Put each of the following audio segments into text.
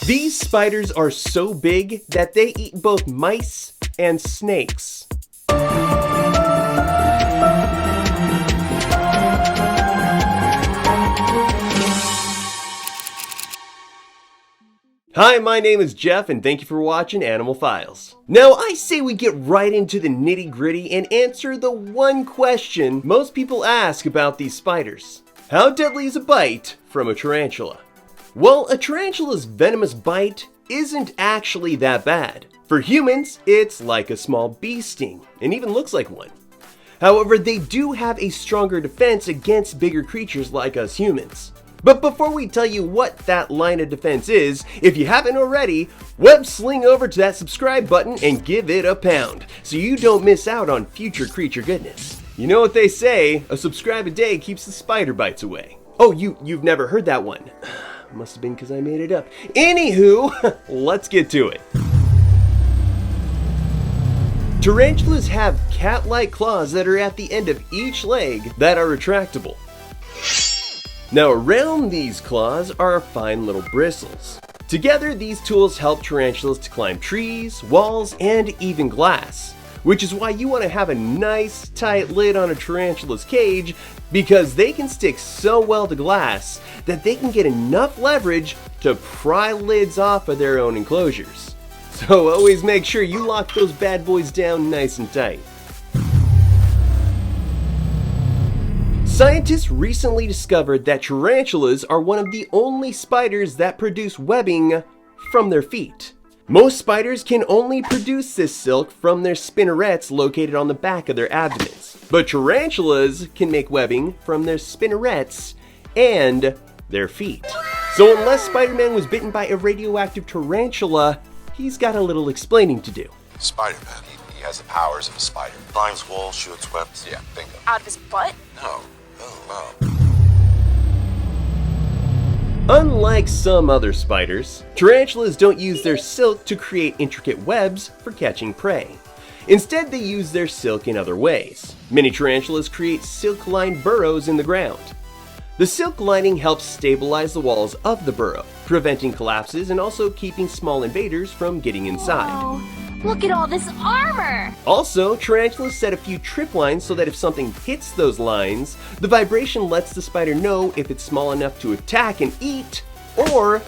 These spiders are so big that they eat both mice and snakes. Hi, my name is Jeff and thank you for watching Animal Files. Now I say we get right into the nitty gritty and answer the one question most people ask about these spiders. How deadly is a bite from a tarantula? Well, a tarantula's venomous bite isn't actually that bad. For humans, it's like a small bee sting, and even looks like one. However, they do have a stronger defense against bigger creatures like us humans. But before we tell you what that line of defense is, if you haven't already, web sling over to that subscribe button and give it a pound, so you don't miss out on future creature goodness. You know what they say, a subscribe a day keeps the spider bites away. Oh, you've never heard that one. Must have been because I made it up. Anywho, let's get to it. Tarantulas have cat-like claws that are at the end of each leg that are retractable. Now around these claws are fine little bristles. Together, these tools help tarantulas to climb trees, walls, and even glass, which is why you want to have a nice tight lid on a tarantula's cage, because they can stick so well to glass that they can get enough leverage to pry lids off of their own enclosures. So always make sure you lock those bad boys down nice and tight. Scientists recently discovered that tarantulas are one of the only spiders that produce webbing from their feet. Most spiders can only produce this silk from their spinnerets located on the back of their abdomens, but tarantulas can make webbing from their spinnerets and their feet. So unless Spider-Man was bitten by a radioactive tarantula, he's got a little explaining to do. Spider-Man, he has the powers of a spider. Climbs walls, shoots webs. Yeah, bingo. Out of his butt? No. Oh, wow. Unlike some other spiders, tarantulas don't use their silk to create intricate webs for catching prey. Instead, they use their silk in other ways. Many tarantulas create silk-lined burrows in the ground. The silk lining helps stabilize the walls of the burrow, preventing collapses and also keeping small invaders from getting inside. Whoa. Look at all this armor! Also, tarantulas set a few trip lines so that if something hits those lines, the vibration lets the spider know if it's small enough to attack and eat, or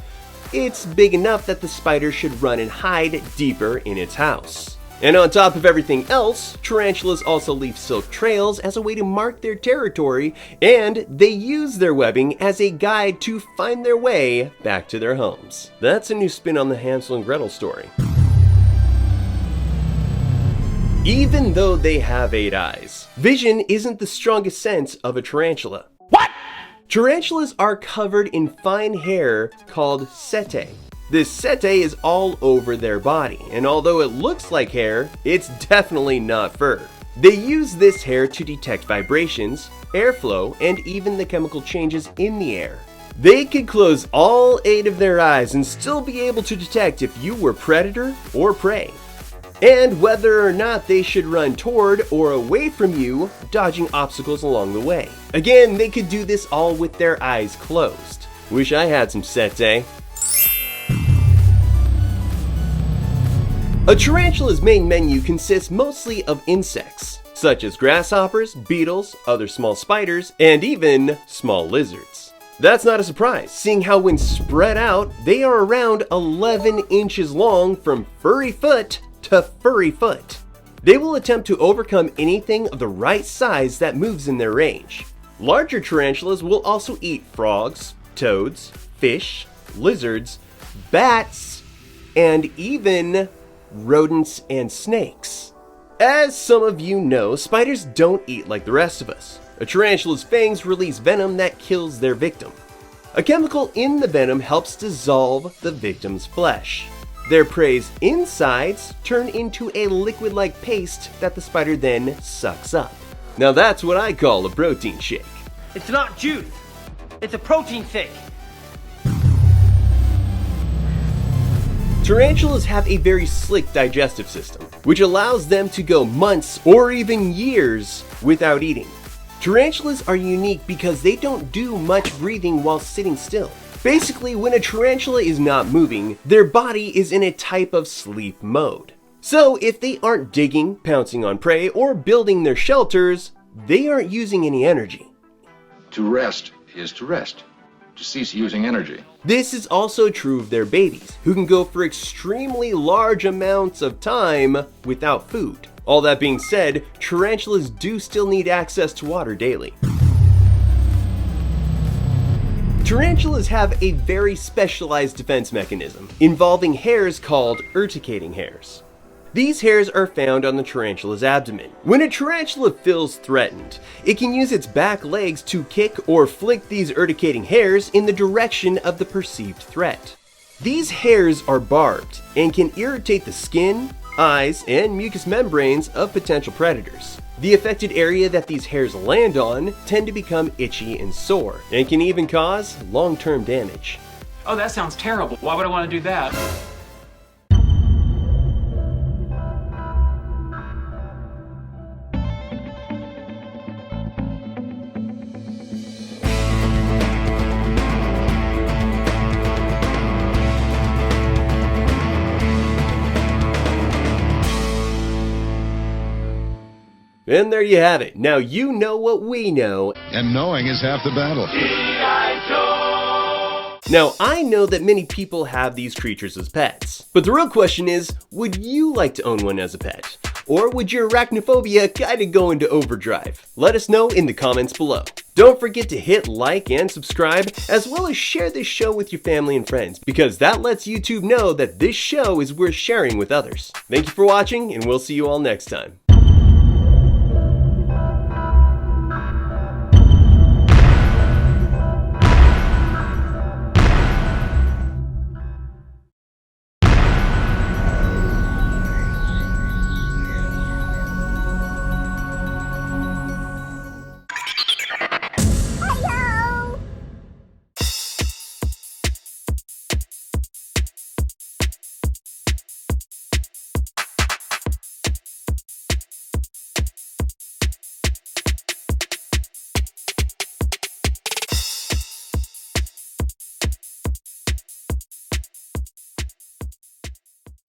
it's big enough that the spider should run and hide deeper in its house. And on top of everything else, tarantulas also leave silk trails as a way to mark their territory, and they use their webbing as a guide to find their way back to their homes. That's a new spin on the Hansel and Gretel story. Even though they have 8 eyes, vision isn't the strongest sense of a tarantula. What? Tarantulas are covered in fine hair called setae. This setae is all over their body, and although it looks like hair, it's definitely not fur. They use this hair to detect vibrations, airflow, and even the chemical changes in the air. They could close all 8 of their eyes and still be able to detect if you were predator or prey, and whether or not they should run toward or away from you, dodging obstacles along the way. Again, they could do this all with their eyes closed. Wish I had some setae. A tarantula's main menu consists mostly of insects, such as grasshoppers, beetles, other small spiders, and even small lizards. That's not a surprise, seeing how when spread out, they are around 11 inches long from furry foot to furry foot. They will attempt to overcome anything of the right size that moves in their range. Larger tarantulas will also eat frogs, toads, fish, lizards, bats, and even rodents and snakes. As some of you know, spiders don't eat like the rest of us. A tarantula's fangs release venom that kills their victim. A chemical in the venom helps dissolve the victim's flesh. Their prey's insides turn into a liquid-like paste that the spider then sucks up. Now that's what I call a protein shake. It's not juice, it's a protein shake. Tarantulas have a very slick digestive system, which allows them to go months or even years without eating. Tarantulas are unique because they don't do much breathing while sitting still. Basically, when a tarantula is not moving, their body is in a type of sleep mode. So if they aren't digging, pouncing on prey, or building their shelters, they aren't using any energy. To rest is to rest, to cease using energy. This is also true of their babies, who can go for extremely large amounts of time without food. All that being said, tarantulas do still need access to water daily. Tarantulas have a very specialized defense mechanism involving hairs called urticating hairs. These hairs are found on the tarantula's abdomen. When a tarantula feels threatened, it can use its back legs to kick or flick these urticating hairs in the direction of the perceived threat. These hairs are barbed and can irritate the skin, eyes, and mucous membranes of potential predators. The affected area that these hairs land on tend to become itchy and sore, and can even cause long-term damage. Oh, that sounds terrible. Why would I want to do that? And there you have it. Now you know what we know. And knowing is half the battle. Now, I know that many people have these creatures as pets. But the real question is, would you like to own one as a pet? Or would your arachnophobia kinda go into overdrive? Let us know in the comments below. Don't forget to hit like and subscribe, as well as share this show with your family and friends, because that lets YouTube know that this show is worth sharing with others. Thank you for watching, and we'll see you all next time.